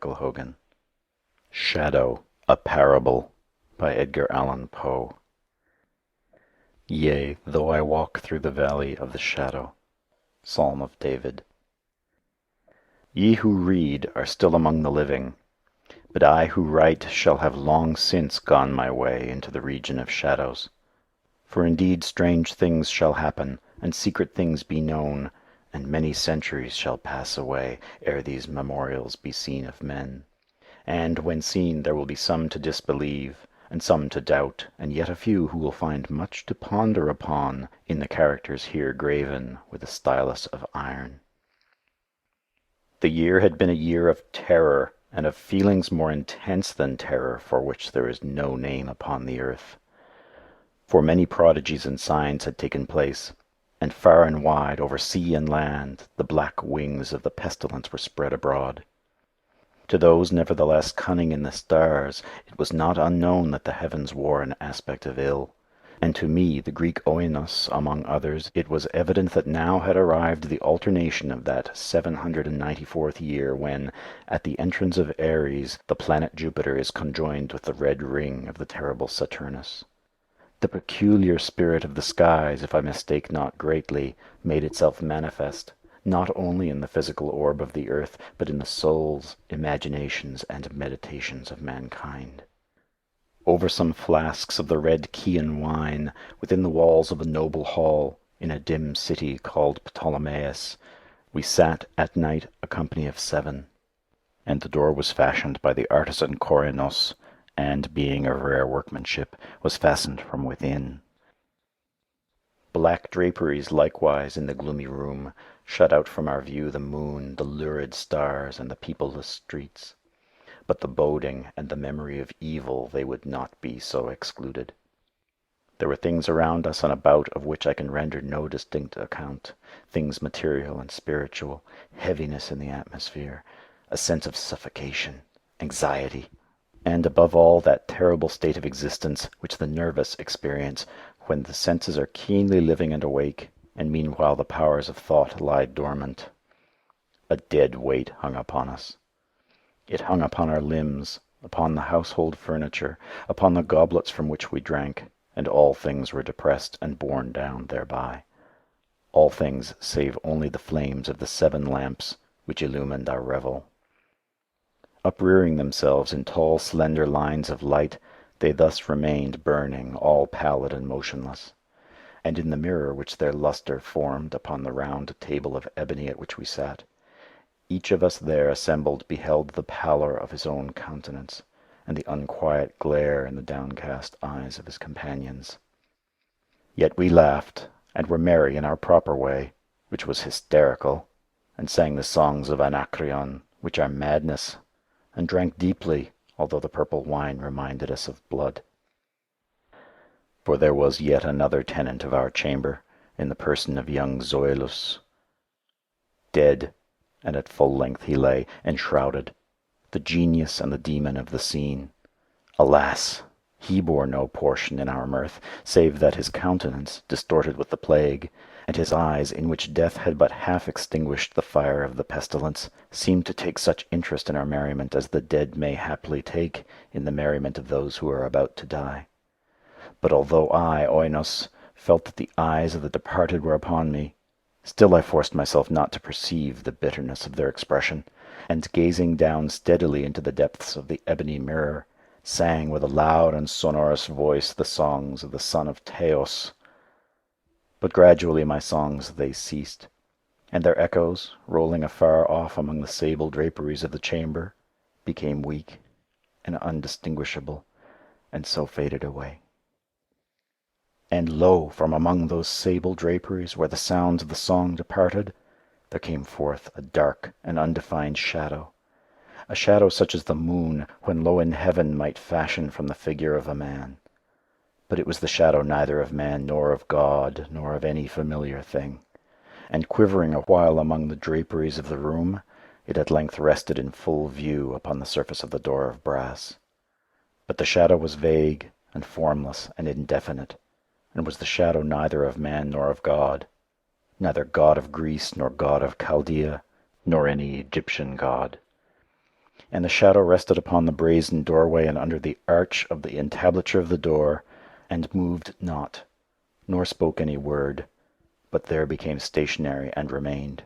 Hogan. Shadow, a Parable by Edgar Allan Poe. Yea, though I walk through the valley of the shadow. Psalm of David. Ye who read are still among the living, but I who write shall have long since gone my way into the region of shadows. For indeed strange things shall happen, and secret things be known, and many centuries shall pass away, ere these memorials be seen of men. And, when seen, there will be some to disbelieve, and some to doubt, and yet a few who will find much to ponder upon in the characters here graven with a stylus of iron. The year had been a year of terror, and of feelings more intense than terror, for which there is no name upon the earth. For many prodigies and signs had taken place, and far and wide, over sea and land, the black wings of the pestilence were spread abroad. To those, nevertheless, cunning in the stars, it was not unknown that the heavens wore an aspect of ill, and to me, the Greek oinos, among others, it was evident that now had arrived the alternation of that 794th year when, at the entrance of Aries, the planet Jupiter is conjoined with the red ring of the terrible Saturnus. The peculiar spirit of the skies, if I mistake not greatly, made itself manifest, not only in the physical orb of the earth, but in the souls, imaginations, and meditations of mankind. Over some flasks of the red Chian wine, within the walls of a noble hall, in a dim city called Ptolemais, we sat at night a company of 7, and the door was fashioned by the artisan Korenos, and, being of rare workmanship, was fastened from within. Black draperies likewise in the gloomy room shut out from our view the moon, the lurid stars, and the peopleless streets. But the boding and the memory of evil they would not be so excluded. There were things around us and about of which I can render no distinct account, things material and spiritual, heaviness in the atmosphere, a sense of suffocation, anxiety, and above all that terrible state of existence which the nervous experience when the senses are keenly living and awake, and meanwhile the powers of thought lie dormant. A dead weight hung upon us. It hung upon our limbs, upon the household furniture, upon the goblets from which we drank, and all things were depressed and borne down thereby. All things save only the flames of the 7 lamps which illumined our revel. Uprearing themselves in tall slender lines of light, they thus remained burning, all pallid and motionless. And in the mirror which their lustre formed upon the round table of ebony at which we sat, each of us there assembled beheld the pallor of his own countenance, and the unquiet glare in the downcast eyes of his companions. Yet we laughed, and were merry in our proper way, which was hysterical, and sang the songs of Anacreon, which are madness, and drank deeply, although the purple wine reminded us of blood. For there was yet another tenant of our chamber, in the person of young Zoilus. Dead, and at full length he lay, enshrouded, the genius and the demon of the scene. Alas! He bore no portion in our mirth, save that his countenance, distorted with the plague, and his eyes, in which death had but half extinguished the fire of the pestilence, seemed to take such interest in our merriment as the dead may haply take in the merriment of those who are about to die. But although I, Oinos, felt that the eyes of the departed were upon me, still I forced myself not to perceive the bitterness of their expression, and gazing down steadily into the depths of the ebony mirror, sang with a loud and sonorous voice the songs of the son of Taeos. But gradually my songs they ceased, and their echoes, rolling afar off among the sable draperies of the chamber, became weak and undistinguishable, and so faded away. And lo, from among those sable draperies where the sounds of the song departed, there came forth a dark and undefined shadow, a shadow such as the moon, when low in heaven, might fashion from the figure of a man. But it was the shadow neither of man nor of God, nor of any familiar thing. And quivering a while among the draperies of the room, it at length rested in full view upon the surface of the door of brass. But the shadow was vague, and formless, and indefinite, and was the shadow neither of man nor of God, neither God of Greece nor God of Chaldea, nor any Egyptian god. And the shadow rested upon the brazen doorway and under the arch of the entablature of the door, and moved not, nor spoke any word, but there became stationary and remained.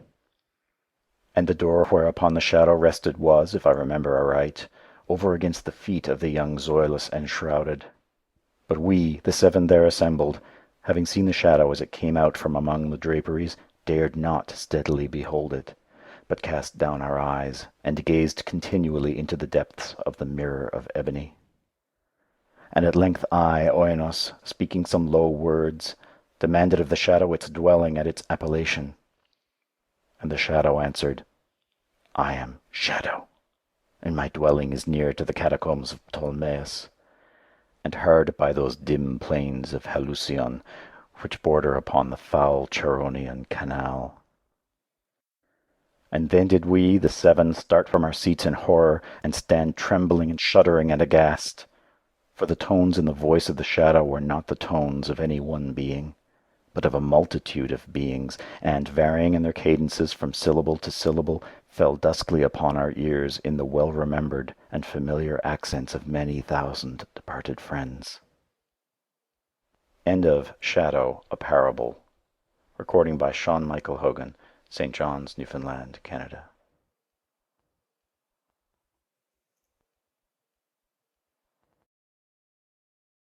And the door whereupon the shadow rested was, if I remember aright, over against the feet of the young Zoilus enshrouded. But we, the seven there assembled, having seen the shadow as it came out from among the draperies, dared not steadily behold it, but cast down our eyes, and gazed continually into the depths of the mirror of ebony. And at length I, Oinos, speaking some low words, demanded of the shadow its dwelling and its appellation. And the shadow answered, I am Shadow, and my dwelling is near to the catacombs of Ptolemais, and hard by those dim plains of Halcyon, which border upon the foul Charonian canal. And then did we, the seven, start from our seats in horror, and stand trembling and shuddering and aghast. For the tones in the voice of the shadow were not the tones of any one being, but of a multitude of beings, and, varying in their cadences from syllable to syllable, fell duskly upon our ears in the well-remembered and familiar accents of many thousand departed friends. End of Shadow, a Parable. Recording by Sean Michael Hogan, St. John's, Newfoundland, Canada.